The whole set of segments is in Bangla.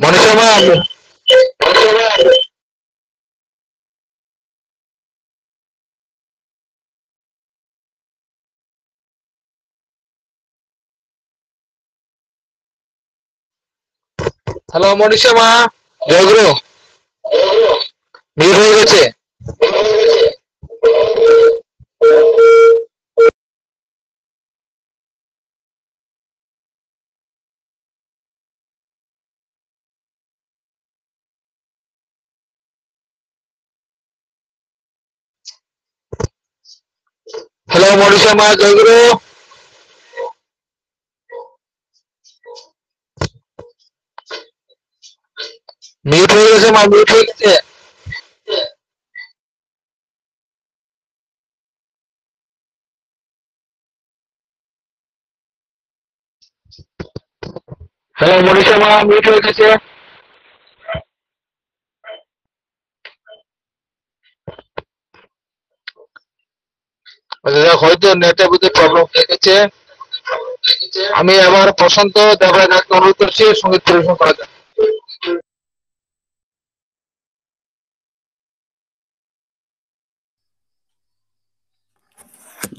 মনীষা মা, হ্যালো মনীষা মা, জয়গুরু। মিউট হয়ে গেছে। হ্যালো মনীষা মা, জয়গুরু। মিউট হয়ে গেছে মা, মিউট হয়ে গেছে। হ্যালো মনীষা মা, মিউট হয়ে গেছে। হয়তো নেটে বুঝে প্রবলেম হয়ে গেছে। আমি আবার প্রশান্ত দেবরাজ অনুরোধ করছি সঙ্গীত পরিবেশন করা যাক।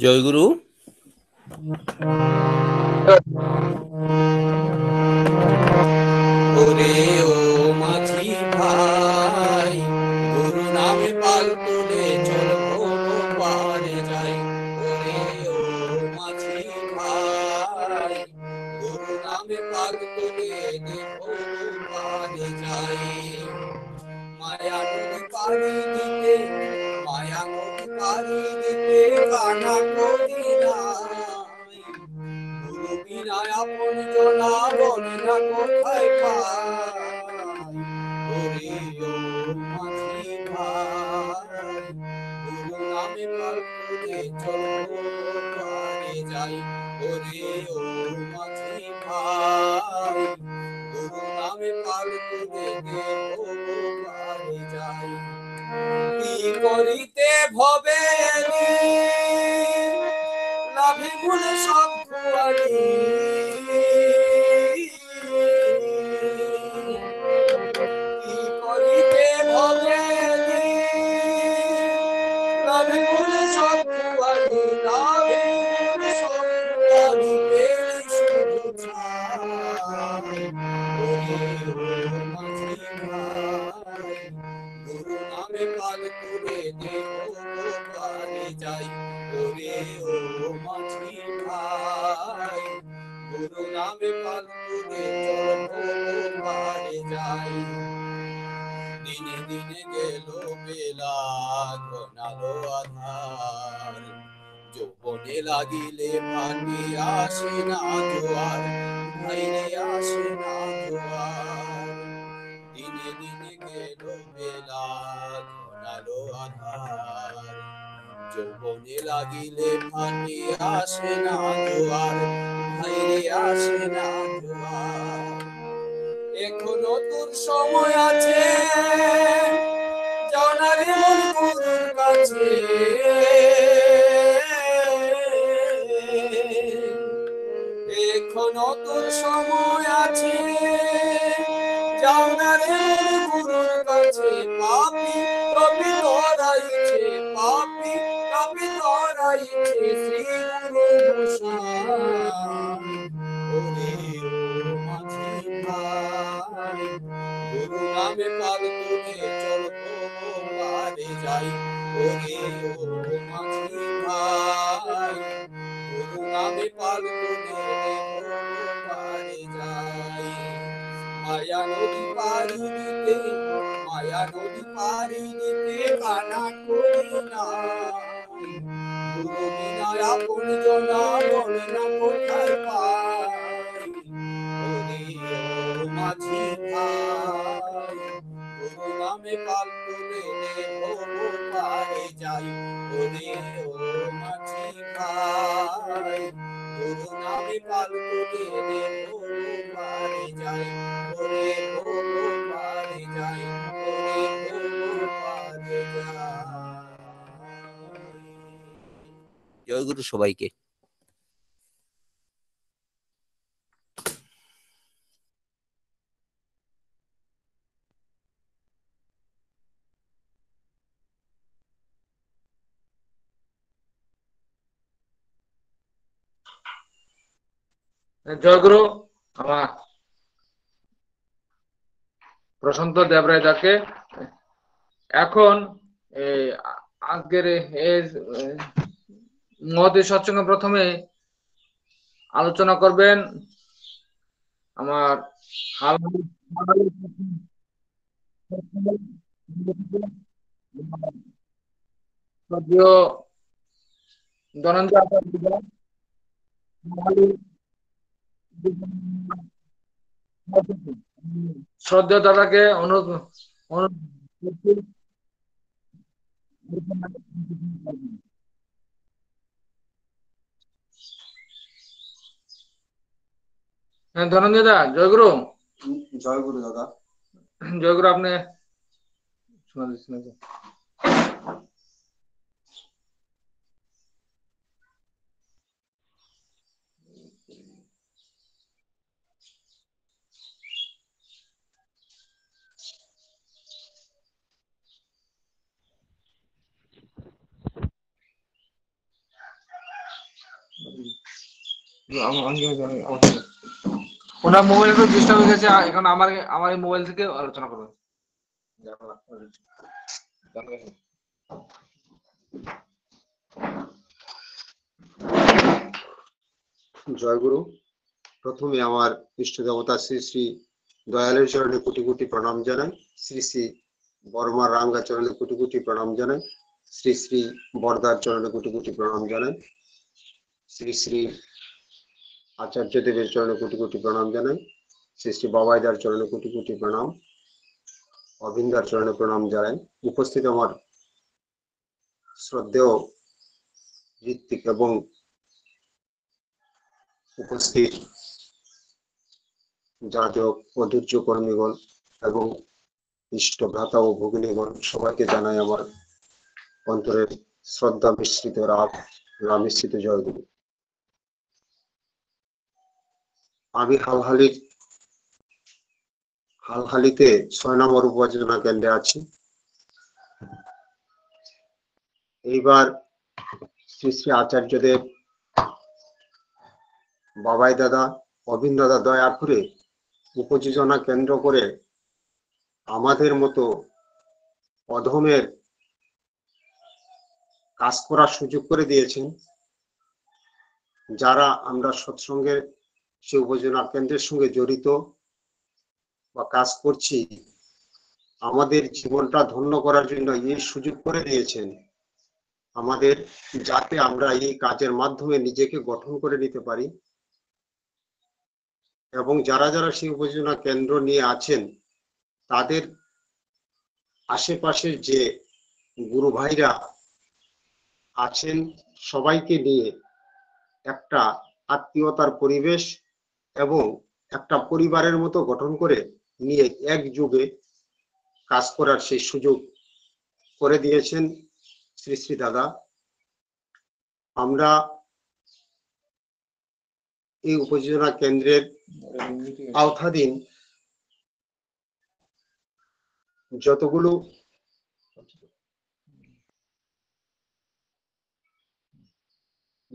জয়গুরু। ওরে ও মাঝি ভাই, গুরু নামে পাল তুলে চলবো পারে যাই। ওরে ও মাঝি ভাই, গুরু নামে পাল তুলে দেখো পারে যাই। মায়া নদী পাড়ি দিতে, মায়া নদী পাড়ি দিতে কানা করি নাই। গুরু বিনা আপন জনা বলে না কোথায় পাই। ওরে ও মাঝি ভাই, গুরু নামে পাল তুলে চলো পারে যাই। ওরে ও মাঝি ভাই, গুরু নামে পাল তুলে দেখো পারে যাই। কি করিতে ভবে লাভে মূলে সব খুয়ারি। কি করিতে ভবে লাভে মূলে সব খুয়ারি। লাভে মূলে সব খুয়ারি পেলে শুধু ছাই। ওরে ও মাঝি ভাই, গুরু নামে পাল তুলে দেখো পারে যাই। ওরে ও মাঝি ভাই, গুরু নামে পাল তুলে চলো পারে যাই। দিনে দিনে গেল বেলা, ঘনালো আধার। যৌবনে লাগিলে ভাটি আসে না জোয়ার, ভাইরে আসে না জোয়ার। দিনে দিনে গেল বেলা, ঘনালো আধার। যৌবনে লাগিলে ভাটি আসে না জোয়ার, ভাইরে আসে না জোয়ার। এখনো তোর সময় আছে, যাও না রে মন গুরুর কাছে। এখনো তোর সময় আছে, যাও না রে মন গুরুর কাছে। পাপি পাপি ধরাইছে, পাপি পাপি ধরাইছে শ্রী গুরু গোসাই। ওরে ও মাঝি ভাই, গুরু নামে পাল তুলে চলো পারে যাই। ওরে ও মাঝি ভাই, গুরু নামে পাল তুলে পারে যাই। মায়া নদী পাড়ি দিতে, মায়া নদী পাড়ি দিতে কানা করি নাই। গুরু বিনা আপন জনা বলে না কোথায় পাই। ওরে ও মাঝি ভাই, গুরু নামে পাল তুলে দেখো পারে যাই। ওরে ও মাঝি ভাই, গুরু নামে পাল তুলে দেখো পারে যাই। ওরে ও পারে যাই, ওরে ও পারে যাই। জয় গুরু সবাইকে। জয়গুরু আমার প্রশান্ত দেবরায় তাকে এখন আজকের এই মহতী সৎসঙ্গে প্রথমে আলোচনা করবেন আমার ধনঞ্জয় শ্রদ্ধেয় দাদাকে অনুরোধ ধনঞ্জয় দা জয়গুরু। জয়গুরু দাদা। জয়গুরু আপনি শোনা দিচ্ছেন নাকি? ওনার মোবাইল একটু ডিস্টার্ব হয়ে গেছে, এখন আমার এই মোবাইল থেকে আলোচনা করবেন। জয়গুরু। প্রথমে আমার ইষ্ট দেবতা শ্রী শ্রী দয়ালের চরণে কোটি কোটি প্রণাম জানাই, শ্রী শ্রী বর্মার রাঙ্গা চরণে কোটি কোটি প্রণাম জানাই, শ্রী শ্রী বরদার চরণে কোটি কোটি প্রণাম জানাই, শ্রী শ্রী আচার্য দেবের চরণে কোটি কোটি প্রণাম জানাই, শ্রী শ্রী বাবাইদার চরণে কোটি কোটি প্রণাম, অবিন্দার চরণে প্রণাম জানাই। উপস্থিত আমার শ্রদ্ধেয় ঋত্বিক এবং উপস্থিত যাজক ও দুর্য কর্মীগণ এবং ইষ্ট ভ্রাতা ও ভগিনীগণ, সবাইকে জানাই আমার অন্তরের শ্রদ্ধা মিশ্রিত রাম মিশ্রিত জয়গুরু। আমি হালহালিতে 6 নম্বর উপাসনা কেন্দ্রে আছি। এইবার শ্রী শ্রী আচার্যদেব, বাবাই দাদা, অবিন দাদা দয়া করে উপযোজনা কেন্দ্র করে আমাদের মতো অধমের কাজ করার সুযোগ করে দিয়েছেন। যারা আমরা সৎসঙ্গের সে উপযোজনা কেন্দ্রের সঙ্গে জড়িত বা কাজ করছি, আমাদের জীবনটা ধন্য করার জন্য এই সুযোগ করে দিয়েছেন আমাদের, যাতে আমরা এই কাজের মাধ্যমে নিজেকে গঠন করে নিতে পারি। এবং যারা যারা সেই উপযোজনা কেন্দ্র নিয়ে আছেন, তাদের আশেপাশের যে গুরু ভাইরা আছেন, সবাইকে নিয়ে একটা আত্মীয়তার পরিবেশ এবং একটা পরিবারের মতো গঠন করে নিয়ে একযোগে কাজ করার সেই সুযোগ করে দিয়েছেন শ্রী শ্রী দাদা। আমরা এই উপযোজনা কেন্দ্রের আওতাধীন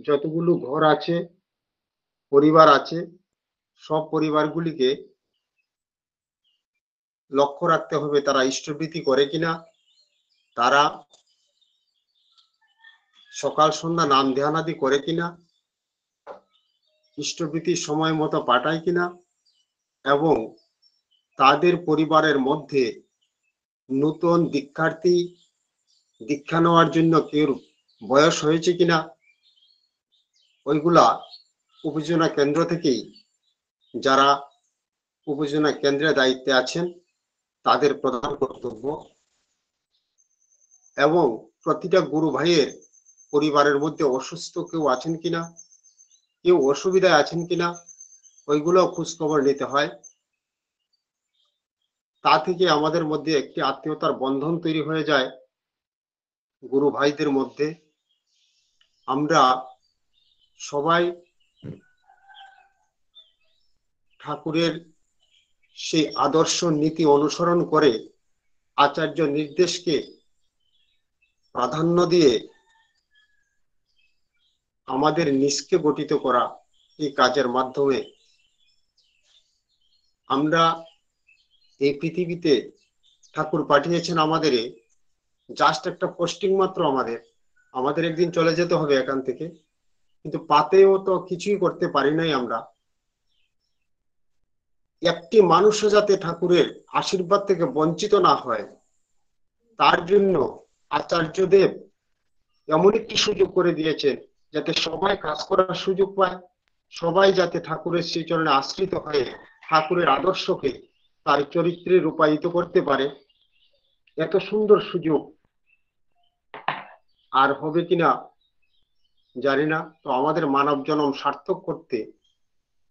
যতগুলো ঘর আছে, পরিবার আছে, সব পরিবারগুলিকে লক্ষ্য রাখতে হবে তারা ইষ্টবৃত্তি করে কিনা, তারা সকাল সন্ধ্যা নাম ধ্যানাদি করে কিনা, ইষ্টবৃত্তি সময় মতো পাঠায় কিনা, এবং তাদের পরিবারের মধ্যে নতুন দীক্ষার্থী দীক্ষা নেওয়ার জন্য কেউ বয়স হয়েছে কিনা, ওইগুলা উপযোজনা কেন্দ্র থেকেই যারা উপযোজনা কেন্দ্রের দায়িত্বে আছেন তাদের প্রধান কর্তব্য। এবং প্রতিটা গুরু ভাইয়ের পরিবারের মধ্যে অসুস্থ কেউ আছেন কিনা, কেউ অসুবিধায় আছেন কিনা, ওইগুলো খোঁজ খবর নিতে হয়। তা থেকে আমাদের মধ্যে একটি আত্মীয়তার বন্ধন তৈরি হয়ে যায় গুরু ভাইদের মধ্যে। আমরা সবাই ঠাকুরের সেই আদর্শ নীতি অনুসরণ করে আচার্য নির্দেশকে প্রাধান্য দিয়ে আমাদের নিজকে গঠিত করা এই কাজের মাধ্যমে আমরা এই পৃথিবীতে ঠাকুর পাঠিয়েছেন আমাদের, জাস্ট একটা পোস্টিং মাত্র। আমাদের একদিন চলে যেতে হবে এখান থেকে, কিন্তু পাতেও তো কিছুই করতে পারি নাই আমরা। একটি মানুষও যাতে ঠাকুরের আশীর্বাদ থেকে বঞ্চিত না হয়, তার জন্য আচার্যদেব এমন একটি সুযোগ করে দিয়েছেন যাতে সবাই কাজ করার সুযোগ পায়, সবাই যাতে ঠাকুরের সেই চরণে আশ্রিত হয়ে ঠাকুরের আদর্শকে তার চরিত্রে রূপায়িত করতে পারে। এত সুন্দর সুযোগ আর হবে কিনা জানি না। তো আমাদের মানব জন্ম সার্থক করতে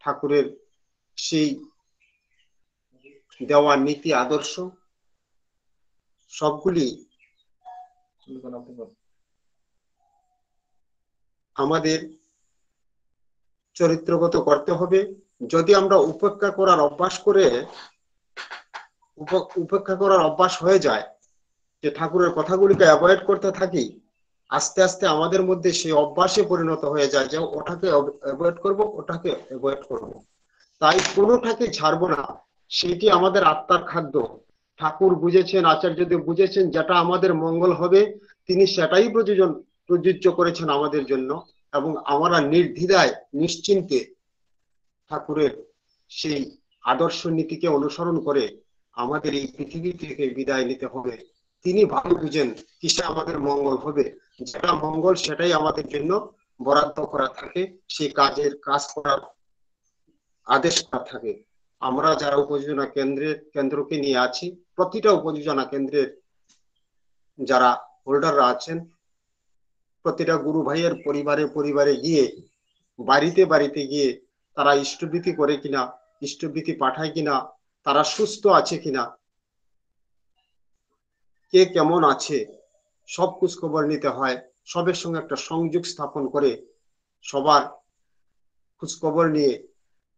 ঠাকুরের সেই দেওয়া নীতি আদর্শ সবগুলি আমাদের চরিত্রগত করতে হবে। যদি আমরা উপেক্ষা করার অভ্যাস হয়ে যায়, যে ঠাকুরের কথাগুলিকে অ্যাভয়েড করতে থাকি, আস্তে আস্তে আমাদের মধ্যে সেই অভ্যাসে পরিণত হয়ে যায় যে ওটাকে অ্যাভয়েড করব। তাই কোনোটাকে ছাড়বো না, সেটি আমাদের আত্মার খাদ্য। ঠাকুর বুঝেছেন, আচার্যদেব বুঝেছেন, যেটা আমাদের মঙ্গল হবে তিনি সেটাই প্রযোজ্য করেছেন আমাদের জন্য। এবং আমরা নির্দ্বিধায় নিশ্চিন্তে ঠাকুরের সেই আদর্শ নীতিকে অনুসরণ করে আমাদের এই পৃথিবী থেকে বিদায় নিতে হবে। তিনি ভালো বুঝেন কিসে আমাদের মঙ্গল হবে, যেটা মঙ্গল সেটাই আমাদের জন্য বরাদ্দ করা থাকে, সেই কাজ করার আদেশ করা থাকে। আমরা যারা উপযোজনা কেন্দ্রকে নিয়ে আছি, প্রতিটা উপযোজনা কেন্দ্রের যারা হোল্ডাররা আছেন, প্রতিটা গুরু ভাইয়ের পরিবারে গিয়ে, বাড়িতে গিয়ে তারা ইষ্টভীতি করে কিনা, ইষ্টভীতি পাঠায় কিনা, তারা সুস্থ আছে কিনা, কে কেমন আছে, সব খোঁজ খবর নিতে হয়। সবের সঙ্গে একটা সংযোগ স্থাপন করে সবার খোঁজ খবর নিয়ে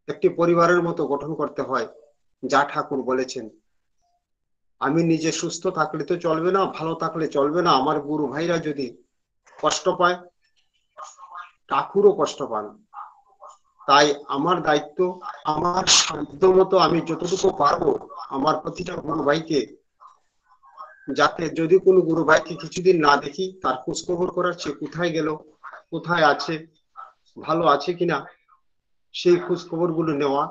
একটি পরিবারের মতো গঠন করতে হয়, যা ঠাকুর বলেছেন। আমি নিজে সুস্থ থাকলে তো চলবে না, ভালো থাকলে চলবে না। আমার গুরু ভাইরা যদি কষ্ট পায়, ঠাকুরও কষ্ট পান। তাই আমার দায়িত্ব, আমার সাধ্য মতো আমি যতটুকু পারবো আমার প্রতিটা গুরু ভাইকে, যাতে যদি কোনো গুরু ভাইকে কিছুদিন না দেখি, তার খোঁজ খবর করার, সে কোথায় গেল, কোথায় আছে, ভালো আছে কিনা, সেই খোঁজ খবর গুলো নেওয়া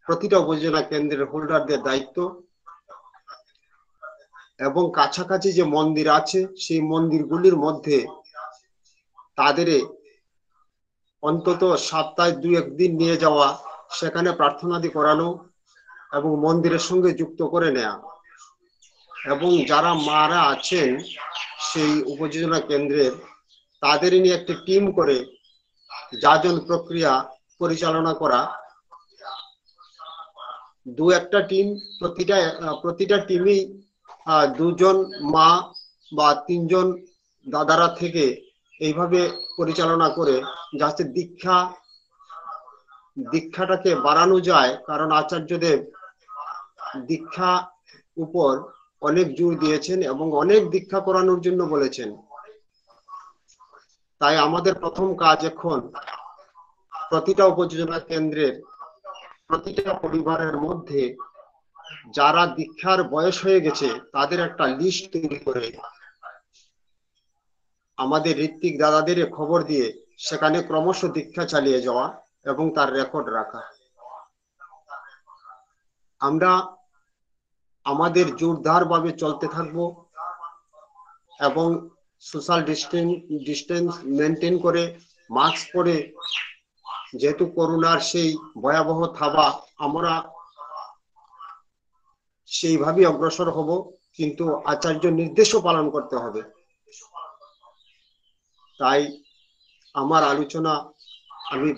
প্রতিটা উপজেলা কেন্দ্রের হোল্ডারদের দায়িত্ব। এবং কাছাকাছি যে মন্দির আছে, সেই মন্দিরগুলির মধ্যে তাদের অন্তত সপ্তাহে 2-1 দিন নিয়ে যাওয়া, সেখানে প্রার্থনাদি করানো এবং মন্দিরের সঙ্গে যুক্ত করে নেওয়া। এবং যারা মারা আছেন সেই উপযোজনা কেন্দ্রের, তাদের নিয়ে একটি টিম করে যাজন প্রক্রিয়া পরিচালনা করা। 2-1টা টিম, প্রতিটা টিমই 2জন মা বা 3জন দাদারা থেকে এইভাবে পরিচালনা করে, যাতে দীক্ষাটাকে বাড়ানো যায়। কারণ আচার্যদেব দীক্ষা উপর অনেক জোর দিয়েছেন এবং অনেক দীক্ষা করানোর জন্য বলেছেন। তাই আমাদের প্রথম কাজ এখন প্রতিটা উপযোজনা কেন্দ্রের প্রতিটা পরিবারের মধ্যে যারা দীক্ষার বয়স হয়ে গেছে, তাদের একটা লিস্ট তৈরি করে আমাদের ঋত্বিক দাদাদের খবর দিয়ে সেখানে ক্রমশ দীক্ষা চালিয়ে যাওয়া এবং তার রেকর্ড রাখা। আমরা আমাদের জোরদার ভাবে চলতে থাকবো এবং সোশ্যাল ডিস্টেন্স মেনটেন করে, মাস্ক পরে, যেহেতু করোনার সেই ভয়াবহ থাবা, আমরা সেইভাবে অগ্রসর হব, কিন্তু আচার্য নির্দেশও পালন করতে হবে। তাই আমার আলোচনা আমি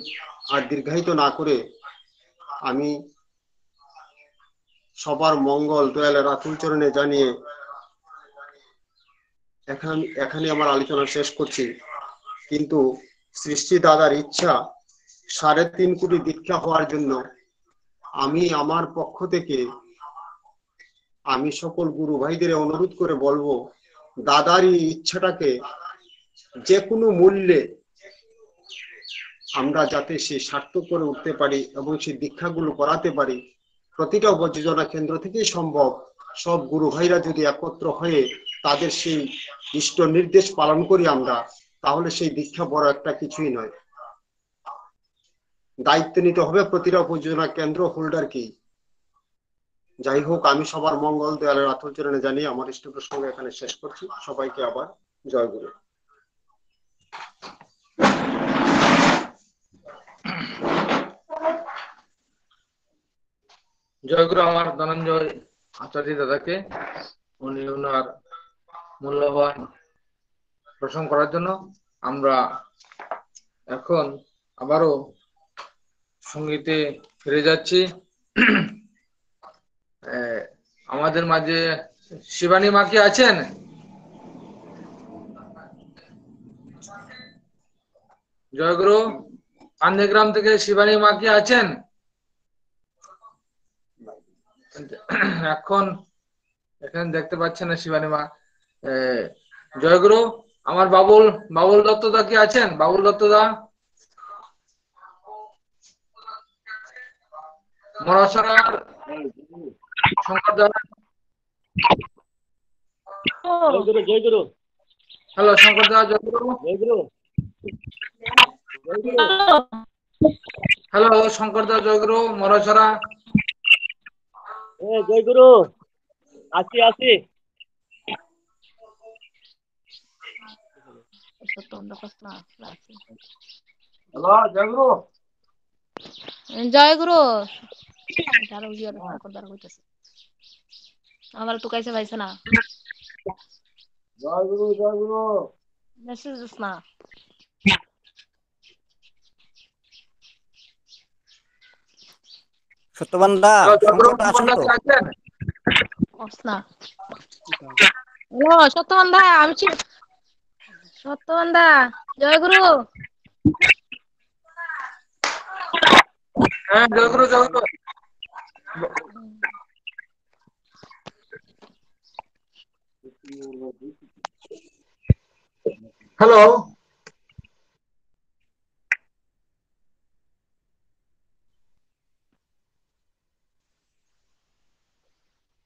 আর দীর্ঘায়িত না করে আমি সবার মঙ্গল দয়ালের আতুল চরণে জানিয়ে এখানে আমার আলোচনা শেষ করছি। কিন্তু সৃষ্টি দাদার ইচ্ছা 3.5 কোটি দীক্ষা হওয়ার জন্য আমি আমার পক্ষ থেকে আমি সকল গুরু ভাইদের অনুরোধ করে বলবো, দাদারই ইচ্ছাটাকে যে কোনো মূল্যে আমরা যাতে সে সার্থক করে উঠতে পারি এবং সেই দীক্ষাগুলো করাতে পারি, প্রতিটা উপযোজনা কেন্দ্র থেকেই সম্ভব সব গুরু ভাইরা যদি একত্র হয়ে তাদের সেই ইষ্ট নির্দেশ পালন করি আমরা, তাহলে সেই দীক্ষা বড় একটা কিছুই নয়। দায়িত্ব নিতে হবে প্রতিটা উপযোজনা কেন্দ্র হোল্ডারকেই। যাই হোক, আমি সবার মঙ্গল দয়ালের আত্মচরণে জানিয়ে আমার ইষ্ট প্রসঙ্গ এখানে শেষ করছি। সবাইকে আবার জয় গুরু। জয় গুরু আমার ধনঞ্জয় আচার্য দাদাকে, উনি ওনার মূল্যবান প্রসঙ্গ করার জন্য। আমরা এখন আবারও সঙ্গীতে ফিরে যাচ্ছি। আমাদের মাঝে শিবানী মা কি আছেন? জয়গুরু, কান্দিগ্রাম থেকে শিবানী মা কি আছেন? এখন এখানে দেখতে পাচ্ছেন না শিবানী মা। জয়গুরু, আমার বাবুল দত্তদা কি আছেন? বাবুল দত্তদা, মরাসরার শঙ্কর দা। হ্যালো শঙ্কর দা, জয়গুরু। হ্যালো শঙ্কর দা, জয়গুরু। মরাসরা জয়গুরু, আছি। হ্যালো জয়গুরু। জয়গুরু আমার তো কাইছে ভাইছে না জয়গুরু। মেসেজ দিস না। সত্যবান দা, সংকট আছেন তো? না হ্যালো সত্যবান দা, আমি সত্যবান দা। জয়গুরু। হ্যাঁ জয়গুরু।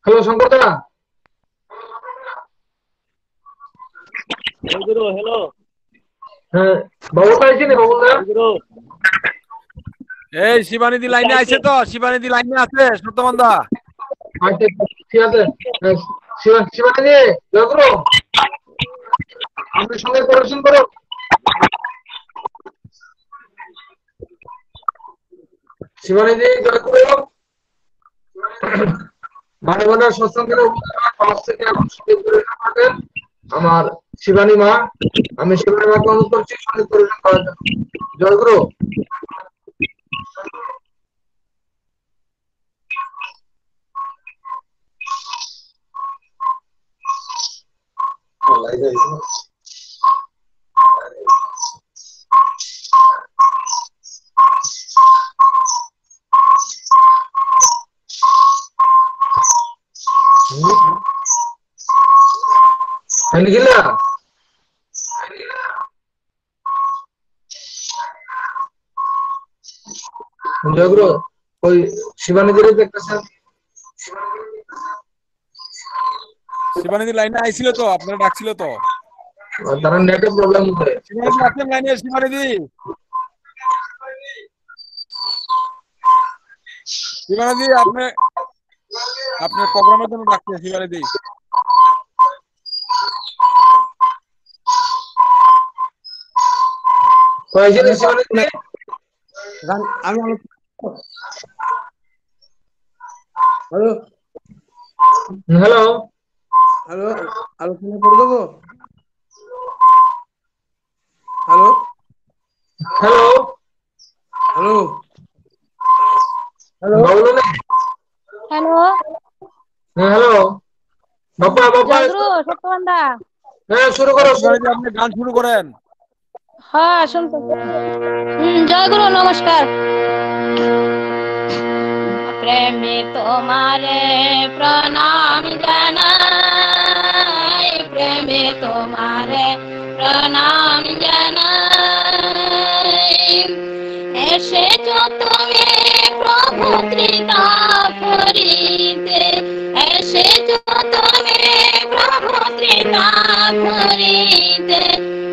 হ্যালো শঙ্কর দা। জয়গুরু, হ্যালো। হ্যাঁ বাবুল আইছে না? বাবুল দা, জয়গুরু, এই শিবানিধি লাইনে আছে তো? শিবানিধি লাইনে আছে সত্যবান দা? আচ্ছা ঠিক আছে। শিবানী জয়গুরু, আমাদের সঙ্গে পরিবেশন করো। শিবানীজি জয়গুরু। মানবনার সৎসঙ্গের পাঁচ থেকে এখন সঙ্গীত পরিবেশন করবেন আমার শিবানী মা। আমি শিবানী মাকে অনুরোধ করছি সঙ্গীত পরিবেশন করার জন্য। জয়গুরু। লিখিলা জয়গুরু, ওই শিবানীদের দেখতেছেন? শিবানিধি লাইনে আইছিল তো, আপনারা ডাকছিল তো? তারা নেটের প্রবলেম হচ্ছে। শিবানিধি আছেন লাইনে? শিবানিধি আপনার প্রোগ্রামের জন্য ডাকছে শিবানিধি। হ্যালো আলোচনা করে দেবো। হ্যালো হ্যালো হ্যালো বাবা জয়গুরু সত্যবান দা। হ্যাঁ শুরু করো। আপনি গান শুরু করেন। হ্যাঁ শুনতে। জয়গুরু নমস্কার। প্রেমে তোমারে প্রণাম জানাই, প্রেমে তোমারে প্রণাম জানাই। এসেছো তুমি প্রভু ত্রিতাপ ধরিতে এসেছ তুমি প্রভু ত্রিতা ধরিতে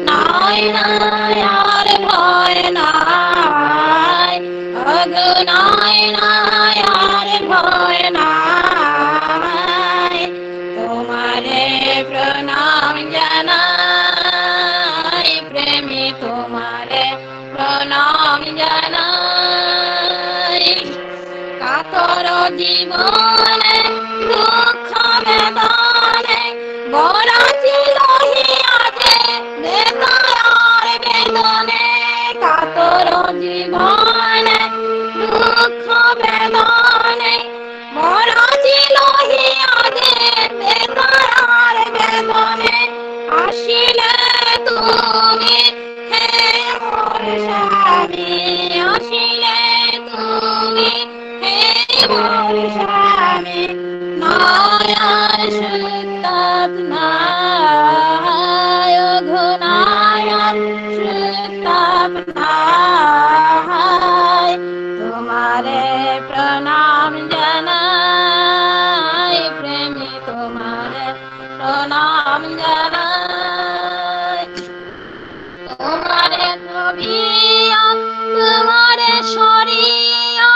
নাই নাই আর ভয় নাই ওগো নাই নাই আর ভয় নাই তোমারে প্রণাম জানাই প্রেমী তোমারে প্রণাম জানাই কাতর জীবনে দুঃখ বেদনে বড় ছিল হিয়াতে বেদনার বেদনে কাতর জীবনে দুঃখ বেদনে বড় ছিল হিয়াতে বেদনার বেদনে আসিলে তুমি হে মোর স্বামী আসিলে তুমি হে মোর স্বামী নায়ার সুতাপ নায় ওগো নায়ার সুতাপ নায় তোমারে প্রণাম জানাই প্রেমী তোমারে প্রণাম জানাই তোমারে ছবিয়া তোমারে সরিয়া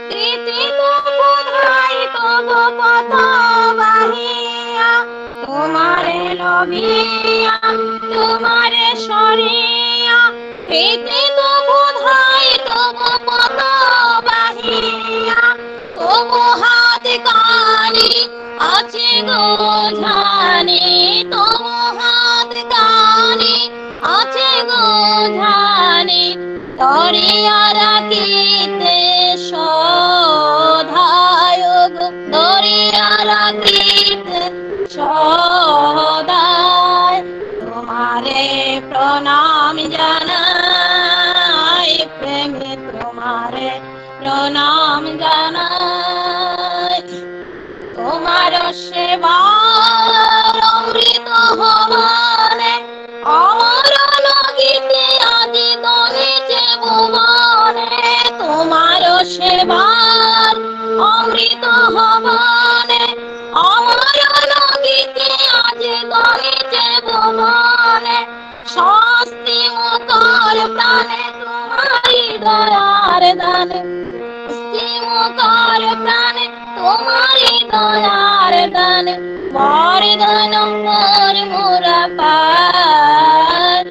কৃতিক বোধাই তব পথ বাহিয়া তোমারে লভিয়া তোমারে সরিয়া কৃতিক বোধাই তব পথ বাহিয়া তব হাত কানি আছে গো ঝানি তব হাত কানি আছে গো ঝানি দরিয়া রাখিতে সদায় গো দরিয়া রাখিতে সদায় তোমারে প্রণাম জানাই প্রেমে তোমারে প্রণাম জানাই তোমার সেবার অমৃত হবানে অমর লগিতে আজি গণেছে ভুবনে তোমার সেবার অমৃত হবানে অমর লগিতে আজি গণেছে ভুবনে স্বস্তি মুখর প্রাণে তোমারি দয়ার দানে মুখর প্রাণে তোমারি দয়ার দানে বরদান পর মোরা পার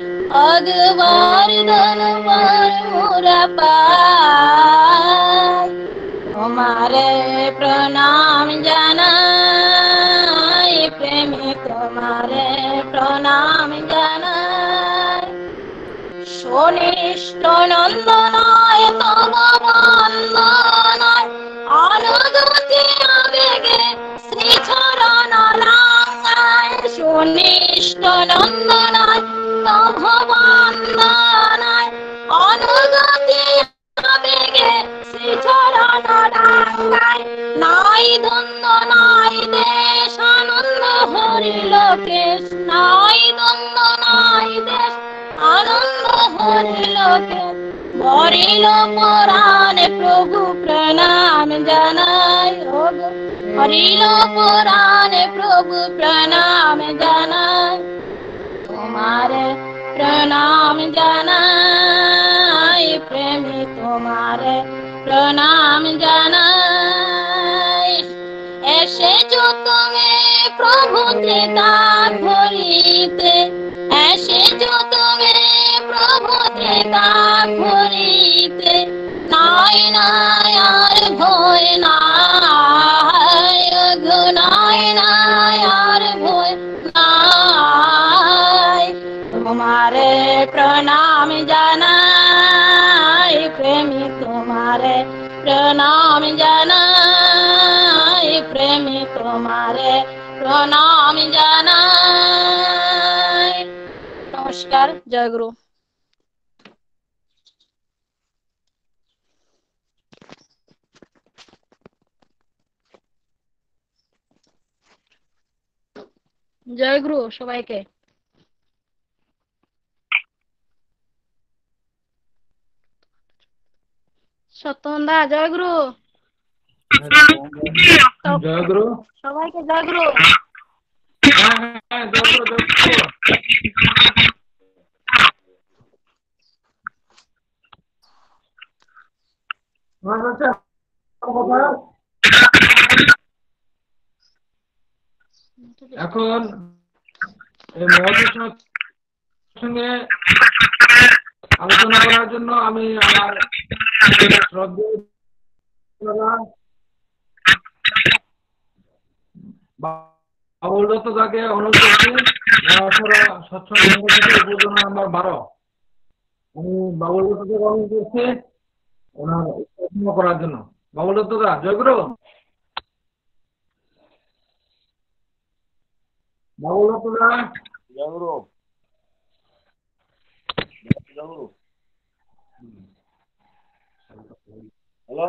অগবরদান পর মোরা পার তোমারে প্রণাম জানাই প্রেমী তোমারে প্রণাম জানাই শনিষ্ঠ নন্দনায় তব বন্দনায় অনুগতি আবেগে শ্রীচরণ রাঙ্গায় শনিষ্ঠ নন্দনায় তব বন্দনায় অনুগতি আবেগে শ্রীচরণ রাঙ্গায় নাই দ্বন্দ্ব নাই দেশ আনন্দ হরি লোকেশ নাই দ্বন্দ্ব নাই দেশ আনন্দ হরি লোকেশ হরিল পুরাণে প্রভু প্রণাম জানাই ওগো হরিল পুরাণে প্রভু প্রণাম জানাই তোমারে প্রণাম জানাই প্রেমী তোমারে প্রণাম জানাই এসেছো তুমি প্রভু ত্রিতা ধরিতে এসেছো তুমি প্রভু ত্রিতা ধরিতে নাই নাই আর ভয় নাই ওগো নাই নাই আর ভয় নাই তোমারে প্রণাম জানাই প্রেমী তোমারে প্রণাম জানাই প্রেমী তোমারে প্রণাম জানাই নমস্কার জয় গুরু জয় গুরু সবাইকে সত্যমন্দা জয় গুরু জয়গুরু। সবাইকে জয়গুরু। হ্যাঁ হ্যাঁ, জয়গুরু জয়গুরু। এখন এই মহাপুরুষের সঙ্গে আলোচনা করার জন্য আমি আমার শ্রদ্ধেয় বাবুল দত্ত তাকে অনুরোধ করছি সৎসঙ্গ থেকে উপজনা নাম্বার 12 আমি বাবুল দত্তকে অনুরোধ করছি ওনার প্রশ্ন করার জন্য। বাবুল দত্ত দা, জয়গুরু। বাবুল দত্ত দা, জয়গুরু। জয়গুরু। হ্যালো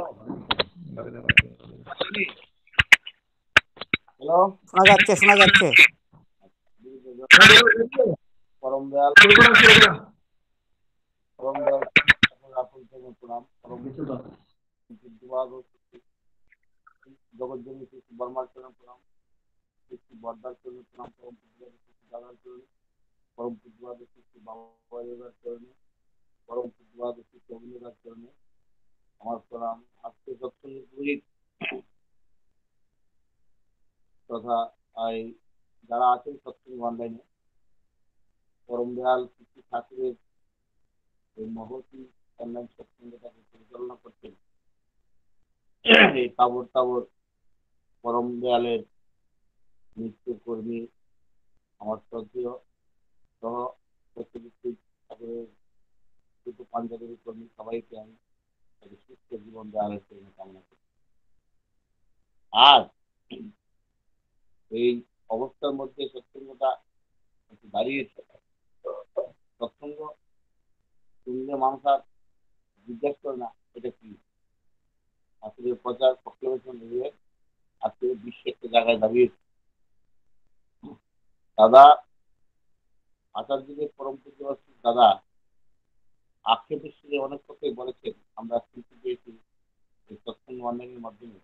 হ্যালো, শোনা যাচ্ছে শোনা যাচ্ছে। পরম দয়াল পরম দয়াল রাতুল থেকে প্রণাম। পরম জগৎজনী শ্রী বর্মার চরণ প্রণাম, শ্রী বর্দার চরণ প্রণাম, পরম দাদার চরণে, পরম পূজ্যবাদ শ্রী বাবার চরণে, পরম পূজ্যবাদ শ্রী রবীন্দ্রনাথ চরণে আমার প্রণাম। আজকে সৎসঙ্গের পুরোহিত তথা যারা আছেন সৎসঙ্গ অনলাইনে, পরম দয়াল শ্রী ঠাকুরের এই মহতী অনলাইন সৎসঙ্গটাকে পরিচালনা করছেন এই তাবর তাবর পরম দয়ালের নিত্যকর্মী আমার শ্রদ্ধেয় সহ সত্যজিৎ ঠাকুরের দুটো পাঞ্জাবের কর্মী সবাইকে আমি সুস্থ জীবন দেওয়ার জন্য কামনা করি। আর এই অবস্থার মধ্যে সৎসঙ্গটা একটু দাঁড়িয়েছে। সৎসঙ্গ শুনলে মানুষ আর জিজ্ঞাসা করে না এটা কি, আসলে প্রচার প্রক্লেমেশন নিয়ে আজকে বিশ্ব একটা জায়গায় দাঁড়িয়েছে। দাদা আচার্যদের পরম পূজ্য দাদা আক্ষেপের সুরে অনেক কথাই বলেছেন, আমরা স্মৃতি পেয়েছি এই সৎসঙ্গ অনলাইনের মাধ্যমে।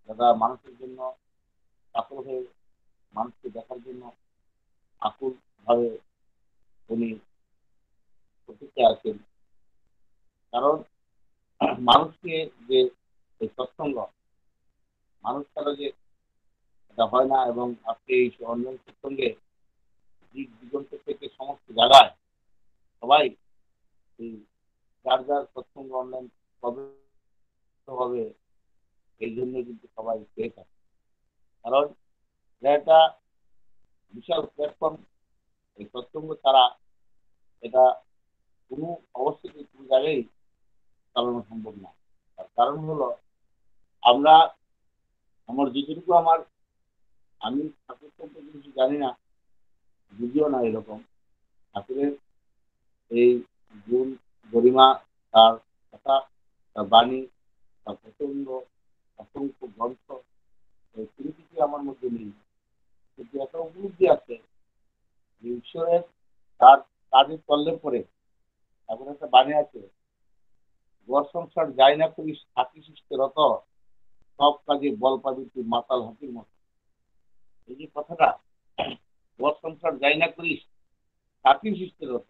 দাদা মানুষের জন্য আকুল হয়ে, মানুষকে দেখার জন্য আকুল ভাবে উনি প্রতিষ্ঠা আছেন। কারণ মানুষকে যে এই সৎসঙ্গ মানুষ ছাড়া যে এটা হয় না, এবং আজকে এই অনলাইন সৎসঙ্গে দিক দিগন্ত থেকে সমস্ত জায়গায় সবাই এই যার যার সৎসঙ্গ অনলাইন কবে হবে এই জন্য কিন্তু সবাই পেয়ে থাকে। কারণ এটা বিশাল প্ল্যাটফর্ম, এই সৎসঙ্গ ছাড়া এটা কোনো অবস্থাতে কোনো জায়গায় চালানো সম্ভব না। তার কারণ হলো আমরা আমার যেটুকু আমি ঠাকুর সম্পর্কে কিছু জানি না, বুঝিও না এরকম। ঠাকুরের এই গুণ গরিমা, তার কথা, তার বাণী, তার প্রচন্ড অসংখ্য গ্রন্থ কোনো কিছু আমার মধ্যে নেই, কিন্তু একটা উপলব্ধি আছে যে ঈশ্বরের তার কাজে চললে পরে এখন একটা বাণী আছে, ঘর সংসার যায় না করিস হাতি সৃষ্টি রত, সব কাজে বল পাবি তুই মাতাল হাতির মতো। এই যে কথাটা, ঘর সংসার যায় না করিস হাতি সৃষ্টি রত,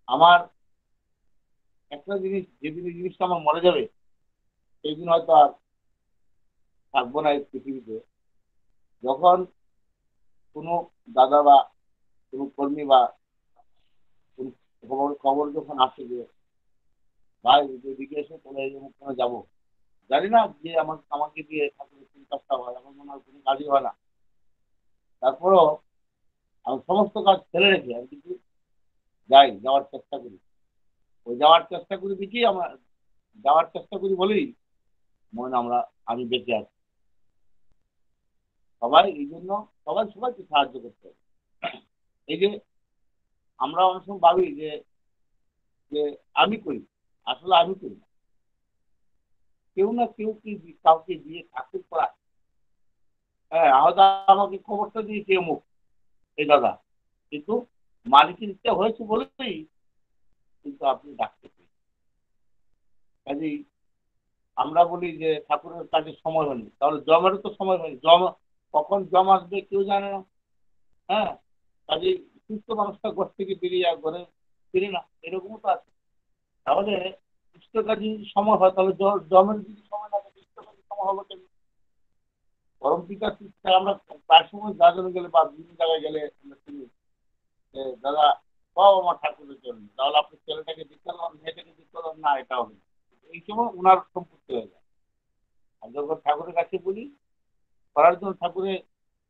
আমার একটা জিনিস, যেদিন এই জিনিসটা আমার মরে যাবে সেই দিন হয়তো আর থাকবো না এই পৃথিবীতে। যখন কোনো দাদা বা কোনো কর্মী বা কোনো খবর যখন আসে যে ভাই এদিকে এসে তোরা এই অনুষ্ঠানে যাবো, জানি না যে আমাকে দিয়ে ঠাকুরের তিন কাজটা হয়, আমার মনে হয় কোনো কাজই হয় না, তারপরও আমি সমস্ত কাজ ফেলে রেখে আমি কিন্তু যাওয়ার চেষ্টা করি। ওই যাওয়ার চেষ্টা করি দেখি আমার যাওয়ার চেষ্টা করি বলেই মনে আমি বেঁচে আছি। সবাই এই জন্য সবাইকে সাহায্য করতে হবে। এই যে আমরা অনেক সময় ভাবি যে যে আমি করি, আসলে আমি করি না, কেউ না কেউ কি কাউকে দিয়ে ঠাকুর করায়। হ্যাঁ, হয়তো আমাকে খবরটা দিয়েছে অমুক এই দাদা, কিন্তু মালিকের ইচ্ছা হয়েছে বলেই কিন্তু আপনি ডাকতে পারেন। কাজেই আমরা বলি যে ঠাকুরের কাজে সময় হয়নি, তাহলে জমেরও তো সময় হয়নি। জম কখন জম আসবে কেউ জানে না। হ্যাঁ, কাজে সুস্থ মানুষটা ঘর থেকে বেরিয়ে ঘরে ফিরে না, এরকমও তো আছে। তাহলে সুস্থ কাজে যদি সময় হয়, তাহলে জমের যদি সময় লাগে, সুস্থ কাজে সময় হবে কেন? গরম পিতা আমরা প্রায় সময় গাজনে গেলে বা বিভিন্ন জায়গায় গেলে আমরা শুনি যে দাদা পাও আমার ঠাকুরের জন্য, তাহলে আপনি ছেলেটাকে দিতে পারেন, মেয়েটাকে দিতে পারেন না, এটা হবে না। এই সময় ওনার সম্পত্তি হয়ে যায়। আর যখন ঠাকুরের কাছে বলি করার জন্য, ঠাকুরে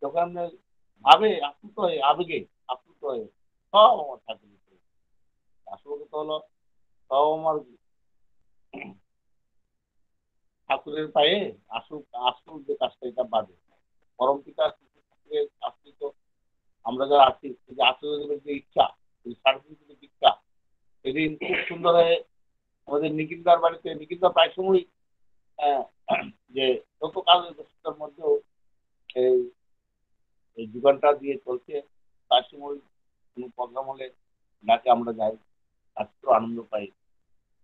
যখন আমরা ভাবে আপ্লুত হয়ে, আবেগে আপ্লুত হয়ে সব আমার ঠাকুরের জন্য। আসল কথা হলো সব আমার ঠাকুরের পায়ে আসল আসল যে কাজটা এটা বাদে পরম পিতা ঠাকুরের আশ্রিত আমরা যারা আছি, এই যে আশ্রয়ের যে ইচ্ছা, এই সার্বজনীন দীক্ষা, এদিন খুব সুন্দর হয়ে আমাদের নিখিলদার বাড়িতে, নিখিলদা প্রায় সময় আহ, যে যত কাজের ব্যস্ততার মধ্যেও এই এই জীবনটা দিয়ে চলছে, তার সময় কোনো প্রোগ্রাম হলে ডাকে আমরা যাই, আজকেও আনন্দ পাই।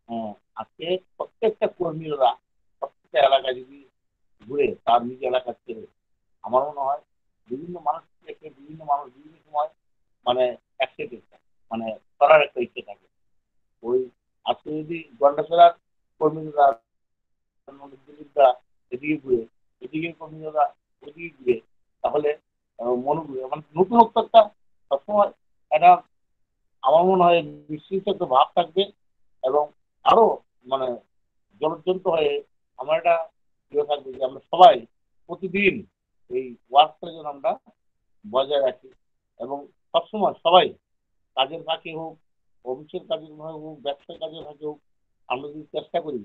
হ্যাঁ, আজকে প্রত্যেকটা কর্মীরা প্রত্যেকটা এলাকায় যদি ঘুরে তার নিজ এলাকা ছেড়ে, আমার মনে হয় বিভিন্ন মানুষ থেকে বিভিন্ন মানুষ বিভিন্ন সময় মানে একসাথে মানে করার একটা ইচ্ছে থাকে। ওই আজকে যদি গন্ডাছড়ার কর্মীরা দিলীপরা এদিকে ঘুরে, এদিকে কর্মীরা ওদিকে ঘুরে, তাহলে মনে মানে নতুনত্ব একটা সবসময় একটা আমার মনে হয় বিস্তৃত একটা ভাব থাকবে। এবং আরো মানে জলজ্জন্ত হয়ে আমার একটা ইয়ে থাকবে যে আমরা সবাই প্রতিদিন এই ওয়ার্কটা যেন আমরা বজায় রাখি। এবং সবসময় সবাই কাজের ফাঁকে হোক, অফিসের কাজের ফাঁকে হোক, ব্যবসার কাজের ফাঁকে হোক, আমরা যদি চেষ্টা করি,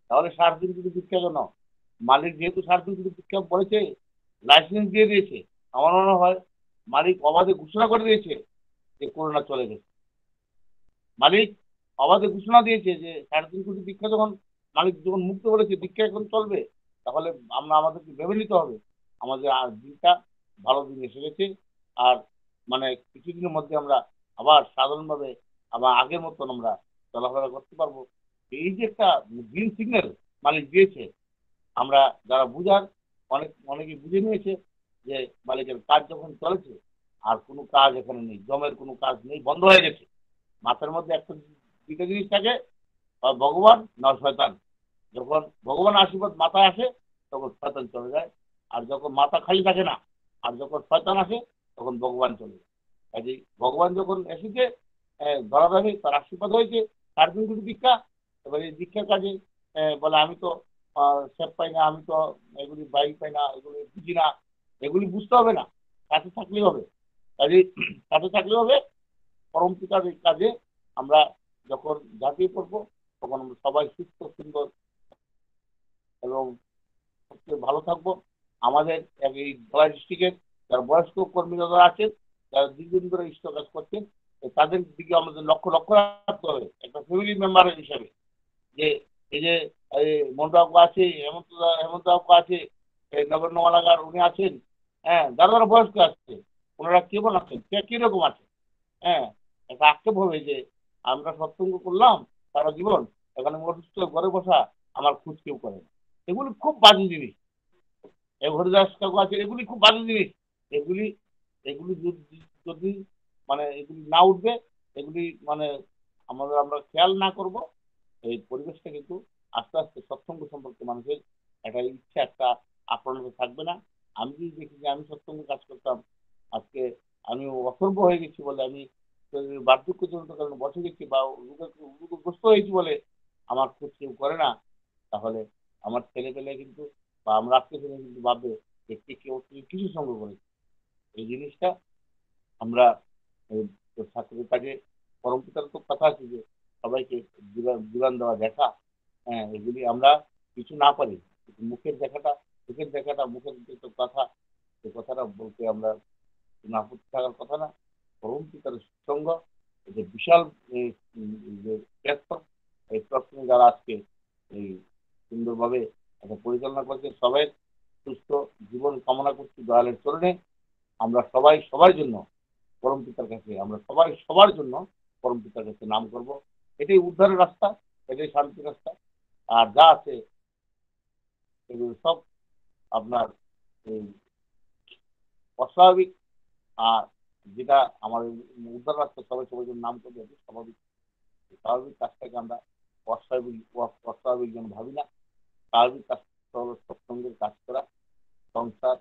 তাহলে 7 দিন কিন্তু দীক্ষা কেন, মালিক যেহেতু 7 দিন কিন্তু দীক্ষা বলেছে, লাইসেন্স দিয়ে দিয়েছে, আমার মনে হয় মালিক অবাধে ঘোষণা করে দিয়েছে যে করোনা চলে গেছে। মালিক অবাধে ঘোষণা দিয়েছে যে 3.5 কোটি দীক্ষা যখন মালিক যখন মুক্ত বলেছে দীক্ষা এখন চলবে, তাহলে আমরা আমাদেরকে ভেবে নিতে হবে আমাদের আর দিনটা ভালো দিন এসে গেছে। আর মানে কিছুদিনের মধ্যে আমরা আবার সাধারণভাবে আবার আগের মতন আমরা চলাফেরা করতে পারবো। এই যে একটা গ্রিন সিগন্যাল মালিক দিয়েছে, আমরা যারা বুঝার অনেকে বুঝে নিয়েছে যে মালিকের কাজ যখন চলেছে আর কোনো কাজ এখানে নেই, জমের কোনো কাজ নেই, বন্ধ হয়ে গেছে। মাথার মধ্যে একটা দুইটা জিনিস থাকে, হয় ভগবান না শয়তান। যখন ভগবান আশীর্বাদ মাথায় আসে তখন শয়তান চলে যায়, আর যখন মাথা খালি থাকে না আর যখন শয়তান আসে তখন ভগবান চলে যায়। কাজেই ভগবান যখন এসেছে ধরাধামে তার আশীর্বাদ হয়েছে, 3.5 কোটি দীক্ষা। এবার এই দীক্ষার কাজে বলে আমি তো সেপ পাই না, আমি তো এগুলি বাইক পাই না, এগুলি বুঝি না, এগুলি বুঝতে হবে না, কাছে থাকলেই হবে। কাজে কাছে থাকলে হবে পরম পিতার এই কাজে আমরা যখন ঝাঁপিয়ে পড়বো, তখন আমরা সবাই সুস্থ সুন্দর এবং সবচেয়ে ভালো থাকবো। আমাদের এই ধলাই ডিস্ট্রিক্টের যারা বয়স্ক কর্মীরা যারা আছেন, যারা দীর্ঘদিন ধরে ইষ্ট কাজ করছেন, তাদের দিকে আমাদের লক্ষ্য লক্ষ্য রাখতে হবে একটা ফ্যামিলি মেম্বারের হিসাবে। যে এই যে এই মন্টু আপু আছে, হেমন্ত আপু আছে, এই নগণ্য মালাগার উনি আছেন, হ্যাঁ, যারা যারা বয়স্ক আছে ওনারা কেমন আছেন, কে কিরকম আছে। হ্যাঁ, একটা আক্ষেপ হবে যে আমরা সৎসঙ্গ করলাম সারা জীবন, এখানে অসুস্থ ঘরে বসা, আমার খোঁজ কেউ করে না। এগুলি খুব বাজে জিনিস। এই হরিদাস ঠাকুর আছে, এগুলি খুব বাজে জিনিস। এগুলি এগুলি যদি মানে এগুলি না উঠবে, এগুলি মানে আমরা খেয়াল না করব, এই পরিবেশটা কিন্তু আস্তে আস্তে সৎসঙ্গ সম্পর্কে মানুষের একটা ইচ্ছা একটা আপনার থাকবে না। আমি যদি দেখি যে আমি সৎসঙ্গ কাজ করতাম, আজকে আমি অসর্ব হয়ে গেছি বলে, আমি বার্ধক্যজনিত কারণে বসে গেছি বা রোগগ্রস্ত হয়েছি বলে আমার খোঁজ কেউ করে না, তাহলে আমার ছেলে পেলে কিন্তু বা আমরা আত্মীয় স্বজন কিন্তু ভাববে যে কে কেউ কিছু সঙ্গ করেছে। এই জিনিসটা আমরা ছাত্রের কাজে পরম পিতার তো কথা আছে যে সবাইকে যোগান দেওয়া দেখা। হ্যাঁ, এগুলি আমরা কিছু না পারি, মুখের দেখাটা মুখের যে কথা, সে কথাটা বলতে আমরা কোনো আপত্তি থাকার কথা না। পরম পিতার সঙ্গ এই যে বিশাল এই, যে প্ল্যাটফর্ম, এই প্ল্যাটফর্মে যারা আজকে এই সুন্দরভাবে একটা পরিচালনা করছে, সবাই সুস্থ জীবন কামনা করছি দয়ালের চরণে। আমরা সবাই সবার জন্য পরম পিতার কাছে, আমরা সবাই সবার জন্য পরম পিতার কাছে নাম করব। এটাই উদ্ধারের রাস্তা, এটাই শান্তির রাস্তা। আর যা আছে এগুলো সব আপনার এই অস্বাভাবিক। আর যেটা আমার উদ্ধার রাস্তা সবাই সবাই যেন নাম করে আছে স্বাভাবিক, স্বাভাবিক কাজটাকে আমরা অস্বাভাবিক অস্বাভাবিক যেন ভাবি না। স্বাভাবিক কাজটা হলো সৎসঙ্গের কাজ করা, সংসার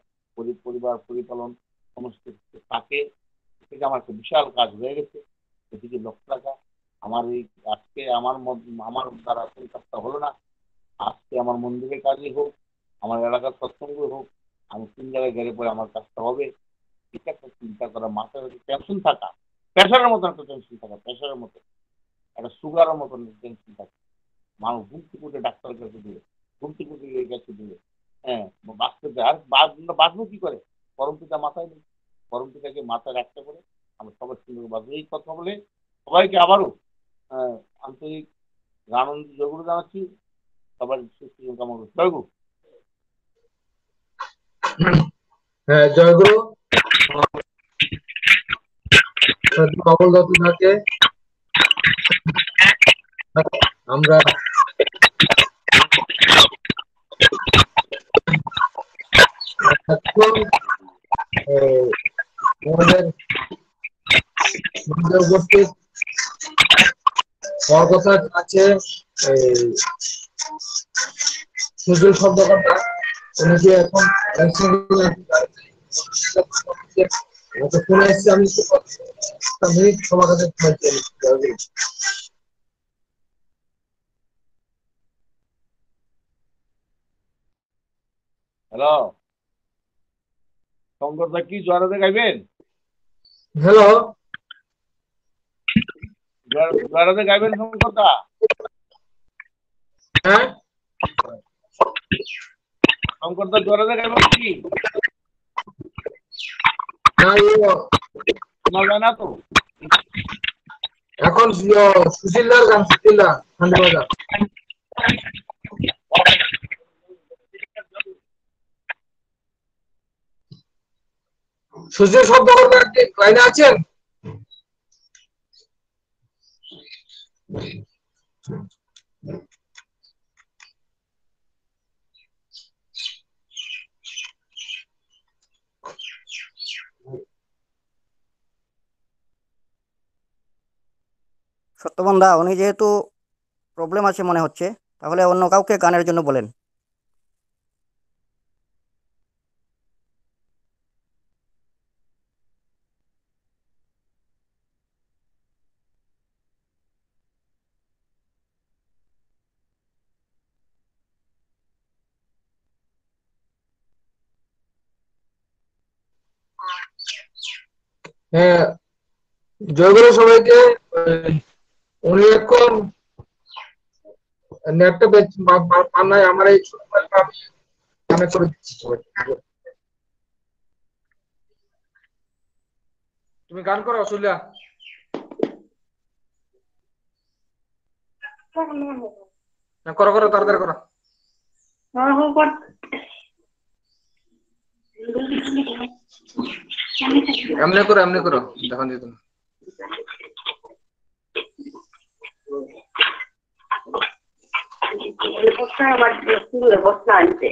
পরিবার পরিপালন সমস্ত কিছু থাকে। থেকে আমার একটা বিশাল কাজ হয়ে গেছে, সেদিকে লক্ষ্য রাখা। আমার এই আজকে আমার দ্বারা সেই কাজটা হলো না, আজকে আমার মন্দিরের কাজই হোক, আমার এলাকার সৎসঙ্গ হোক, আমি 3 জায়গায় গেলে পরে আমার কাজটা হবে। ঠিক একটা চিন্তা করা, মাথায় টেনশন থাকা, প্রেশারের মতন একটা টেনশন থাকা, প্রেশারের মতো একটা সুগারের মতন টেনশন থাকে। মানুষ ঘুমতে ঘুরতে ডাক্তারের কাছে দিবে, ঘুমতে ঘুরতে কাছে দিবে, হ্যাঁ বাঁচতে দেয়। আর বাঁচবো কি করে? গরম পিতা মাথায় নেই, গরম পিতাকে মাথায় রাখতে পারে আমরা সবার সুন্দর বাঁচবো। এই কথা বলে সবাইকে আবারও আন্তরিক আনন্দ জয়গুরু জানাচ্ছি। সবার সুস্থ কামনা করছি। জয়গুরু। হ্যাঁ, জয়গুরু। বাবুল দত্ত থাকে আমরা এখন আমাদের মধ্যে উপস্থিত হওয়ার কথা আছে সুজল শব্দকর্তা। উনি যে এখন শুনে এসছি, আমি মিনিট সবার কাছে হ্যালো, শঙ্করদা কি জয়রাধে গাইবেন? হ্যালো, জয়রাধে গাইবেন শঙ্করদা? হ্যাঁ শঙ্করদা জয়রাধে গাইবেন কি? শোনা যায় না তো। এখন সুশীলদার গান, সুশীলদা খান্ডবাজার। সুশীল শব্দকর্তা কি লাইনে আছেন? সত্যবান দা, উনি যেহেতু প্রবলেম আছে মনে হচ্ছে, তাহলে অন্য কাউকে গানের জন্য বলেন। হ্যাঁ, জয়গুরু সবাইকে। উনি এখন নেটটা পান নাই, আমার এই ছোট কানেক্ট করে দিচ্ছি। তুমি গান করো সুলিয়া, করো করো তাড়াতাড়ি করো। এমনি করো দেখুন দিত না। বস্তা আনতে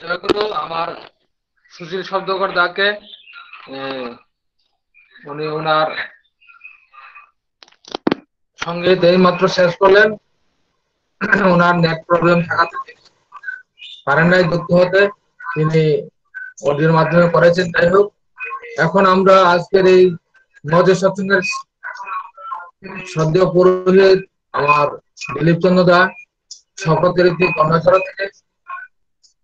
জয়গুরু আমার সুশীল শব্দকর দাকে উনি ওনার সঙ্গীত এইমাত্র শেষ করলেন। ওনার নেট প্রবলেম থাকাতে পারেন নাই যুক্ত হতে, তিনি অডিওর মাধ্যমে করেছেন। যাই হোক, এখন আমরা আজকের এই মজা সৎসঙ্গের সদ্য পুরোহিত আমার দিলীপ চন্দ্র দা শপথের কর্মশালা থেকে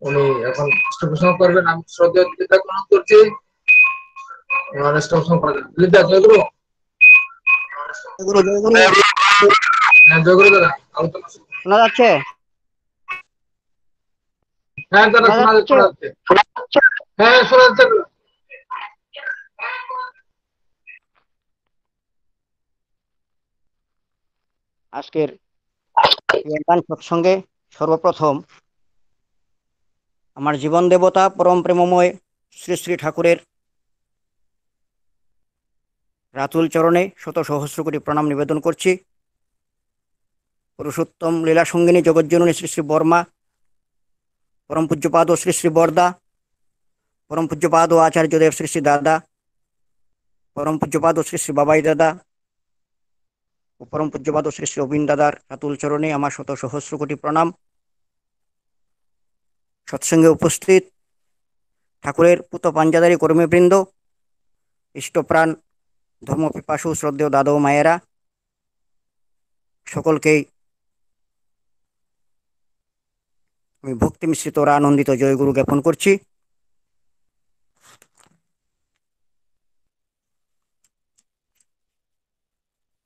উনি এখন পৃষ্ঠপোষণ করবেন। আমি শ্রদ্ধেয় দিলীপ দা গ্রহণ করছি, ওনার পৃষ্ঠপোষণ করবেন। দিলীপ দা, জয়গুরু। হ্যাঁ, জয়গুরু দাদা, আলোচনা শোনা যাচ্ছে? হ্যাঁ দাদা, শোনা যাচ্ছে। হ্যাঁ, শোনা যাচ্ছে। আজকের সৎসঙ্গে সর্বপ্রথম আমার জীবন দেবতা পরম প্রেমময় শ্রী শ্রী ঠাকুরের রাতুল চরণে শত সহস্র কোটি প্রণাম নিবেদন করছি। পুরুষোত্তম লীলা সঙ্গিনী জগজ্জননী শ্রী শ্রী বর্মা, পরম পূজ্যপাদ শ্রী শ্রী বরদা, পরম পূজ্যপাদ আচার্যদেব শ্রী শ্রী দাদা, পরম পূজ্যপাদ শ্রী শ্রী বাবাই দাদা ও পরম পূজ্যপাদ শ্রী শ্রী অবিন দাদার রাতুল চরণে আমার শত সহস্র কোটি প্রণাম। সৎসঙ্গে উপস্থিত ঠাকুরের পুত পাঞ্জাদারি কর্মীবৃন্দ, ইষ্টপ্রাণ ধর্মপিপাসু শ্রদ্ধেয় দাদা ও মায়েরা, সকলকেই আমি ভক্তি মিশ্রিত ওরা আনন্দিত জয়গুরু জ্ঞাপন করছি।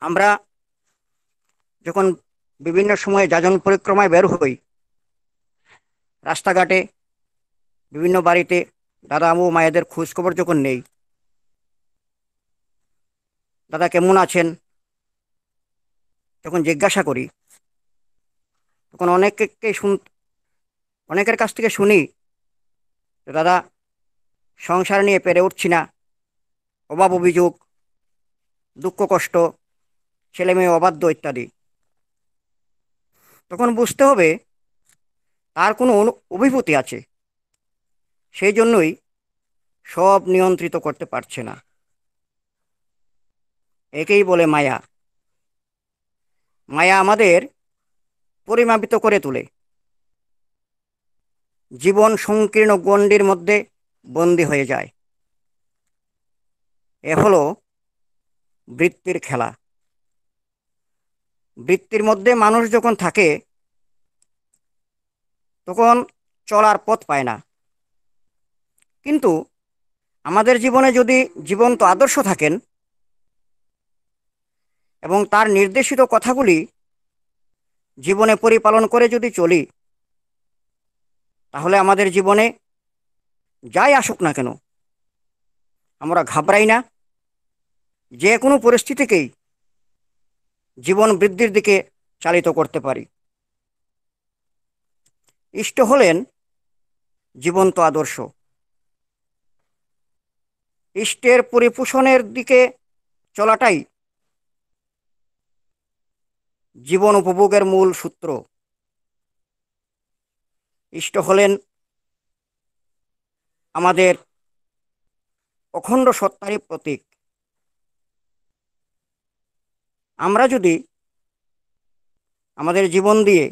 আমরা যখন বিভিন্ন সময়ে যাজন পরিক্রমায় বের হই, রাস্তাঘাটে বিভিন্ন বাড়িতে দাদা ও মায়েদের খোঁজ খবর যখন নেই, দাদা কেমন আছেন যখন জিজ্ঞাসা করি, তখন অনেকের কাছ থেকে শুনি যে দাদা সংসার নিয়ে পেরে উঠছি না, অভাব অভিযোগ, দুঃখ কষ্ট, ছেলে মেয়ে অবাধ্য ইত্যাদি। তখন বুঝতে হবে তার কোনো অভিভূতি আছে, সেই জন্যই সব নিয়ন্ত্রিত করতে পারছে না। একেই বলে মায়া। মায়া আমাদের পরিমাপিত করে তোলে, জীবন সংকীর্ণ গণ্ডির মধ্যে বন্দী হয়ে যায়। এ হলো বৃত্তির খেলা। বৃত্তির মধ্যে মানুষ যখন থাকে তখন চলার পথ পায় না। কিন্তু আমাদের জীবনে যদি জীবন্ত আদর্শ থাকেন এবং তার নির্দেশিত কথাগুলি জীবনে পরিপালন করে যদি চলি, তাহলে আমাদের জীবনে যাই আসুক না কেন আমরা ঘাবড়াই না, যে কোনো পরিস্থিতিকেই জীবন বৃদ্ধির দিকে চালিত করতে পারি। ইষ্ট হলেন জীবন্ত আদর্শ। ইষ্টের পরিপোষণের দিকে চলাটাই জীবন উপভোগের মূল সূত্র। ইষ্ট হলেন আমাদের অখণ্ড সত্তারই প্রতীক। আমরা যদি আমাদের জীবন দিয়ে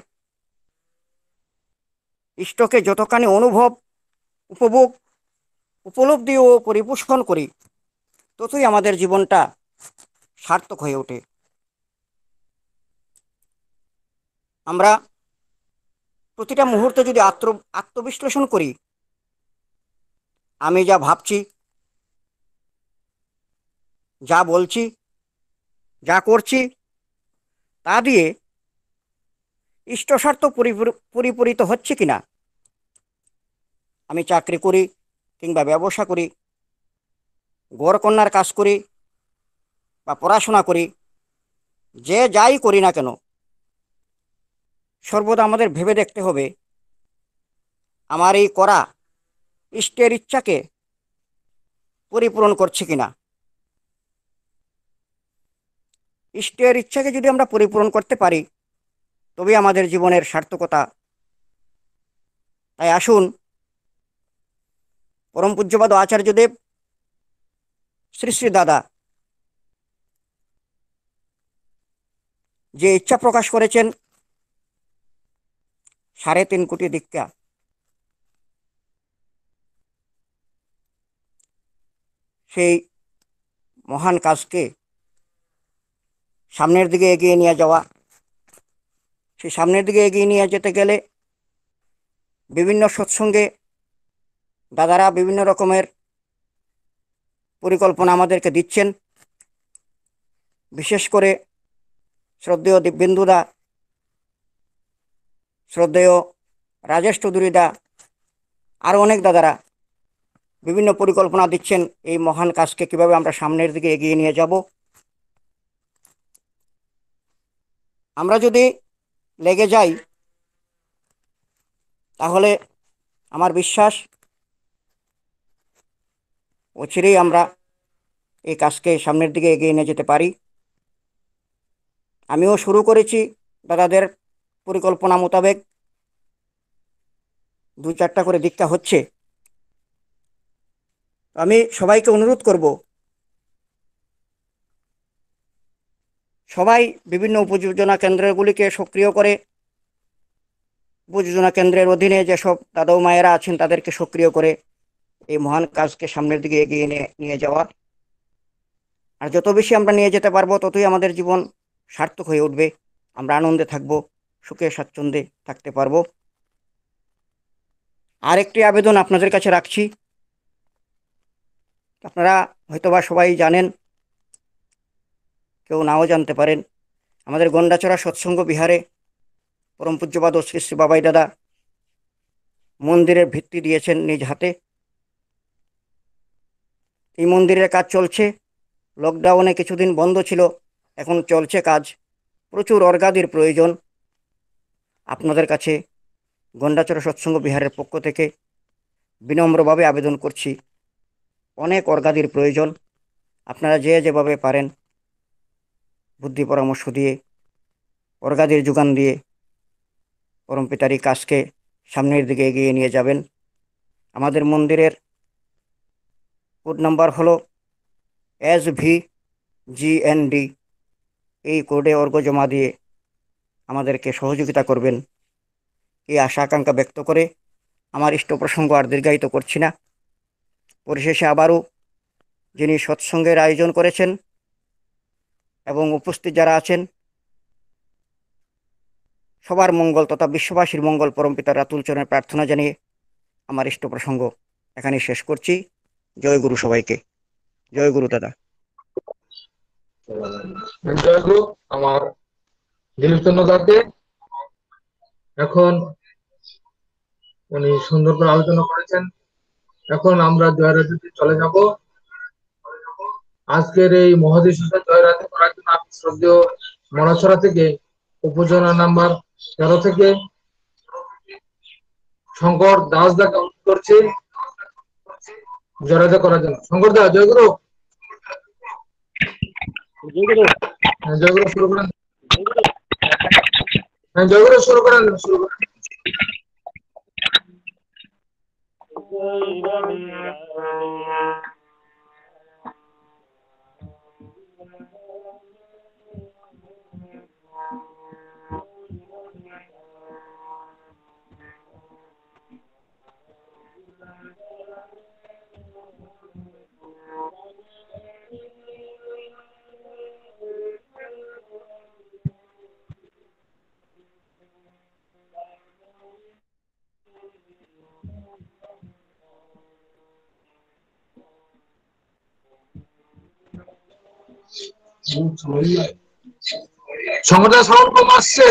ইষ্টকে যতখানি উপভোগ, উপলব্ধি ও পরিপোষণ করি, ততই আমাদের জীবনটা সার্থক হয়ে ওঠে। আমরা প্রতিটা মুহূর্তে যদি আত্মবিশ্লেষণ করি, আমি যা ভাবছি, যা বলছি, যা করছি, তা দিয়ে ইষ্টস্বার্থ পরিপূরিত হচ্ছে কিনা। আমি চাকরি করি কিংবা ব্যবসা করি, ঘরকন্যার কাজ করি বা পড়াশোনা করি, যে যাই করি না কেন, সর্বদা আমাদের ভেবে দেখতে হবে আমার এই করা ইষ্টের ইচ্ছাকে পরিপূরণ করছে কিনা। ইষ্টের ইচ্ছাকে যদি আমরা পরিপূরণ করতে পারি, তবে আমাদের জীবনের সার্থকতা। তাই আসুন পরম পূজ্যপাদ আচার্যদেব শ্রী শ্রী দাদা যে ইচ্ছা প্রকাশ করেছেন 3.5 কোটি দীক্ষা, সেই মহান কাজকে সামনের দিকে এগিয়ে নিয়ে যাওয়া। সেই সামনের দিকে এগিয়ে নিয়ে যেতে গেলে বিভিন্ন সৎসঙ্গে দাদারা বিভিন্ন রকমের পরিকল্পনা আমাদেরকে দিচ্ছেন। বিশেষ করে শ্রদ্ধেয় দিব্যেন্দুদা, শ্রদ্ধেয় রাজেশ চৌধুরীদা, আরও অনেক দাদারা বিভিন্ন পরিকল্পনা দিচ্ছেন এই মহান কাজকে কিভাবে আমরা সামনের দিকে এগিয়ে নিয়ে যাব। আমরা যদি লেগে যাই, তাহলে আমার বিশ্বাস অচিরেই আমরা এই কাজকে সামনের দিকে এগিয়ে নিয়ে যেতে পারি। আমিও শুরু করেছি দাদাদের পরিকল্পনা মোতাবেক, 2-4টা করে দীক্ষা হচ্ছে। আমি সবাইকে অনুরোধ করব, সবাই বিভিন্ন উপযোজনা কেন্দ্রগুলিকে সক্রিয় করে, উপযোজনা কেন্দ্রের অধীনে যেসব দাদা ও মায়েরা আছেন তাদেরকে সক্রিয় করে এই মহান কাজকে সামনের দিকে এগিয়ে নিয়ে যাওয়া। আর যত বেশি আমরা নিয়ে যেতে পারবো, ততই আমাদের জীবন সার্থক হয়ে উঠবে। আমরা আনন্দে থাকবো, সুখে স্বাচ্ছন্দ্যে থাকতে পারবো। আরেকটি আবেদন আপনাদের কাছে রাখছি। আপনারা হয়তোবা সবাই জানেন, কেউ নাও জানতে পারেন। আমাদের গন্ডাচড়া সৎসঙ্গ বিহারে পরম পূজ্যপাদ শ্রী শ্রী বাবাই দাদা মন্দিরের ভিত্তি দিয়েছেন নিজ হাতে। এই মন্দিরের কাজ চলছে। লকডাউনে কিছুদিন বন্ধ ছিল, এখন চলছে কাজ। প্রচুর অর্গাদির প্রয়োজন। আপনাদের কাছে গন্ডাচড়া সৎসঙ্গ বিহারের পক্ষ থেকে বিনম্রভাবে আবেদন করছি, অনেক অর্গাদির প্রয়োজন। আপনারা যে যেভাবে পারেন বুদ্ধি পরামর্শ দিয়ে, অর্গাদির যোগান দিয়ে পরম পিতার এই কাজকে সামনের দিকে এগিয়ে নিয়ে যাবেন। আমাদের মন্দিরের কোড নাম্বার হলো SVGND। এই কোডে অর্ঘ্য জমা দিয়ে আমাদেরকে সহযোগিতা করবেন, এই আশা আকাঙ্ক্ষা ব্যক্ত করে আমার ইষ্ট প্রসঙ্গ আর দীর্ঘায়িত করছি না। পরিশেষে আবারও যিনি সৎসঙ্গের আয়োজন করেছেন এবং উপস্থিত যারা আছেন, সবার মঙ্গল তথা বিশ্ববাসীর মঙ্গল পরম পিতার রাতুল চরণে প্রার্থনা জানিয়ে আমার ইষ্ট প্রসঙ্গ এখানে শেষ করছি। জয় গুরু সবাইকে। জয় গুরু দাদা। জয় গুরু আমার দিলীপ চন্দ্র দাকে। এখন উনি সুন্দর করে আলোচনা করেছেন। এখন আমরা জয়রাতে চলে যাব। আজকের এই মহাদিশা জয়রাতে করার জন্য আমি শ্রদ্ধেয় মনাছড়া থেকে উপজেলা নাম্বার 13 থেকে শঙ্কর দাস দাকে অনুরোধ করছি জয়রাতে করার জন্য। শঙ্কর দা, জয় গুরু। হ্যাঁ, জয় গুরু শুরু করেন। হ্যাঁ, জয় গুরু শুরু করেন। শঙ্কর দা, সাউন্ড কম আসছে।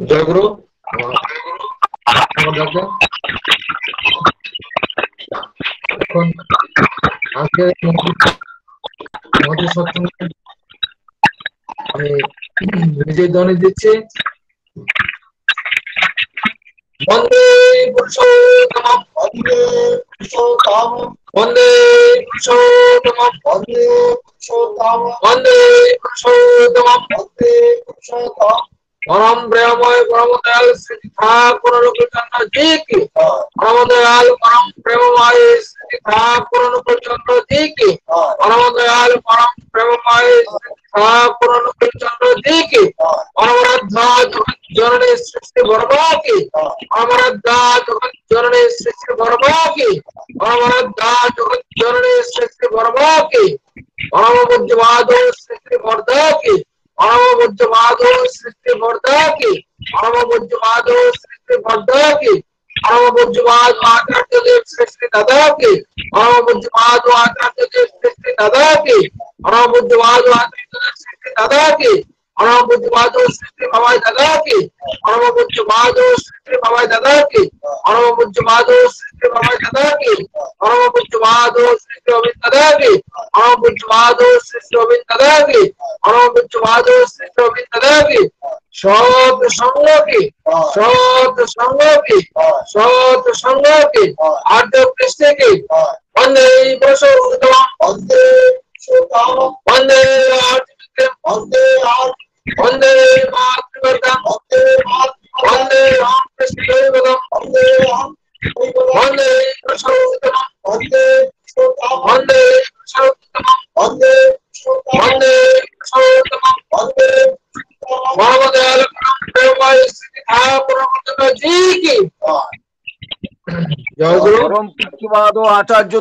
জয়গুরু এখন আজকে আমি নিজের ধ্বনি দিচ্ছি। বন্দে পুরুষোত্তমম বন্দে পুরুষোত্তমম বন্দে পুরুষোত্তমম বন্দে পুরুষোত্তমম বন্দে পুরুষোত্তমম বন্দে পুরুষোত্তমম পরম প্রেমময় পরম দয়াল শ্রী ঠাকুর অনুকূলচন্দ্র জি কি পরম দয়াল পরম প্রেমময় শ্রী ঠাকুর অনুকূলচন্দ্র জি কি পরম দয়াল পরম প্রেমময় শ্রী ঠাকুর অনুকূলচন্দ্র জি কি পরমারাধ্যা জগৎ জননী সৃষ্টি বর্মা কি পরমারাধ্যা জগৎ জননী সৃষ্টি বর্মা কি পরমারাধ্যা জগৎ জননী সৃষ্টি বর্মা কি পরম পূজ্যপাদ সৃষ্টি বর্ধা কি পরম পূজ্যপাদ সৃষ্টি বর্ধা কি পরম পূজ্যপাদ সৃষ্টি বর্ধা কি পরম পূজ্যপাদ আচার্য দেব সৃষ্টি দাদা কি পরম পূজ্যপাদ আচার্য দেব সৃষ্টি দাদা কি পরম পূজ্যপাদ আচার্য দেব সৃষ্টি দাদা কি পরম পূজ্যপাদ সৃষ্টি বাবাই দাদা কি পরম পূজ্যপাদ সৃষ্টি বাবাই দাদা কি পরম পূজ্যপাদ সৃষ্টি বাবাই দাদা কি পরম পূজ্যপাদ সৃষ্টি অবিন্দ দাদা কি পরম পূজ্যপাদ সৃষ্টি অবিন্দ দাদা কি পরম পূজ্যপাদ সৃষ্টি অবিন্দ দাদা কি সৎ সঙ্গ কি সৎ সঙ্গ কি সৎ সঙ্গ কি আর্য কৃষ্ণ কি বন্দে পুরুষোত্তমম বন্দে পুরুষোত্তমম বন্দে আর্য বন্দে আর্য বন্দে মাতৃবর্ধম বন্দে বন্দে রাম কৃষ্ণ দৈবতম বন্দে বন্দে পুরুষোত্তমম বন্দে বন্দে পুরুষোত্তমম বন্দে বন্দে পুরুষোত্তমম বন্দে পরম দয়াল পরম প্রেমময় শ্রী ঠাকুর অনুকূলচন্দ্র জি কি জয় গুরু পরম পূজ্যপাদ আচার্য